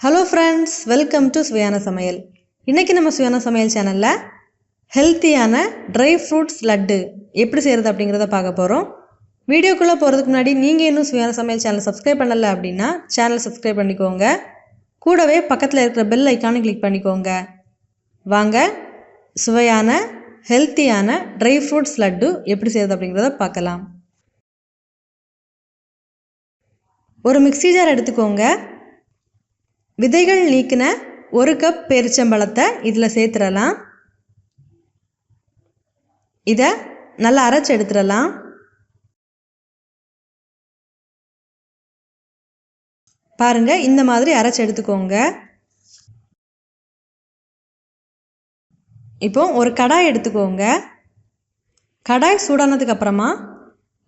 Hello friends, welcome to Suvaiyana Samayal. இன்னைக்கு நம்ம Suvaiyana Samayal சேனல்ல ஹெல்த்தியான ட்ரை ஃப்ரூட்ஸ் லட்டு எப்படி செய்யறது அப்படிங்கறத பார்க்க போறோம். வீடியோக்குள்ள போறதுக்கு முன்னாடி நீங்க இன்னும் Suvaiyana Samayal சேனலை சப்ஸ்கிரைப் பண்ணல அப்படினா சேனலை சப்ஸ்கிரைப் பண்ணிக்கோங்க. கூடவே பக்கத்துல இருக்கிற பெல் ஐகானை கிளிக் பண்ணிக்கோங்க. வாங்க சுவையான ஹெல்த்தியான ட்ரை ஃப்ரூட்ஸ் லட்டு எப்படி செய்யறது அப்படிங்கறத பார்க்கலாம். ஒரு மிக்ஸி ஜார் எடுத்துக்கோங்க. விதைகள் நீக்கின 1 கப் பேரிச்சம்பழத்தை இதில் சேர்த்துடலாம். இதை நல்லா அரைச்சு எடுத்துடலாம். பாருங்க, இந்த மாதிரி அரைச்சு எடுத்துக்கோங்க. இப்போ ஒரு கடாய் எடுத்துக்கோங்க. கடாய் சூடானதுக்கு அப்புறமா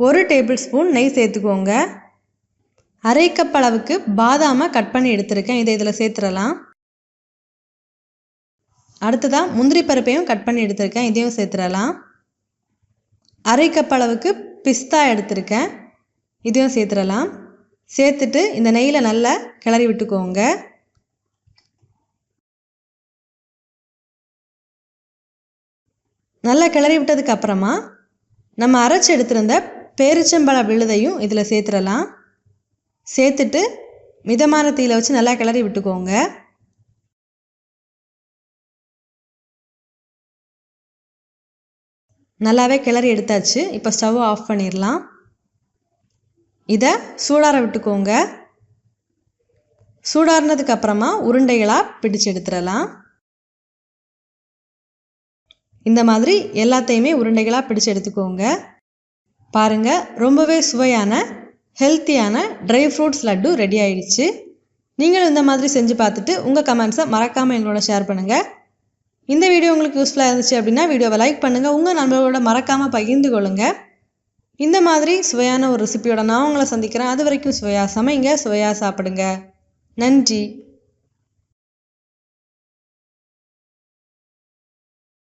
1 டேபிள் ஸ்பூன் நெய் சேர்த்துக்கோங்க. அரை கப் அளவுக்கு பாதாமை கட் பண்ணி எடுத்திருக்கேன். இதை இதில் சேர்த்துடலாம். அடுத்ததாக முந்திரி பருப்பையும் கட் பண்ணி எடுத்திருக்கேன். இதையும் சேர்த்துடலாம். அரை கப் அளவுக்கு பிஸ்தா எடுத்திருக்கேன். இதையும் சேர்த்துடலாம். சேர்த்துட்டு இந்த நெய்யில் நல்லா கிளறி விட்டுக்கோங்க. நல்லா கிளறி விட்டதுக்கு அப்புறமா நம்ம அரைச்சி எடுத்திருந்த பேரிச்சம்பழ விழுதையும் இதில் சேர்த்துடலாம். சேர்த்துட்டு மிதமான தீயில வச்சு நல்லா கிளறி விட்டுக்கோங்க. நல்லாவே கிளறி எடுத்தாச்சு. இப்போ ஸ்டவ் ஆஃப் பண்ணிடலாம். இதை சூடார விட்டுக்கோங்க. சூடாறினதுக்கு அப்புறமா உருண்டைகளாக பிடிச்சு எடுத்துடலாம். இந்த மாதிரி எல்லாத்தையுமே உருண்டைகளாக பிடிச்சு எடுத்துக்கோங்க. பாருங்க, ரொம்பவே சுவையான ஹெல்த்தியான ட்ரை ஃப்ரூட்ஸ் லட்டு ரெடி ஆயிடுச்சு. நீங்களும் இந்த மாதிரி செஞ்சு பார்த்துட்டு உங்கள் கமெண்ட்ஸை மறக்காமல் எங்களோட ஷேர் பண்ணுங்கள். இந்த வீடியோ உங்களுக்கு யூஸ்ஃபுல்லாக இருந்துச்சு அப்படின்னா வீடியோவை லைக் பண்ணுங்கள். உங்கள் நண்பர்களோட மறக்காமல் பகிர்ந்து கொள்ளுங்கள். இந்த மாதிரி சுவையான ஒரு ரெசிபியோட நான் உங்களை சந்திக்கிறேன். அது வரைக்கும் சுவையாக சமைங்க, சுவையாக சாப்பிடுங்க. நன்றி.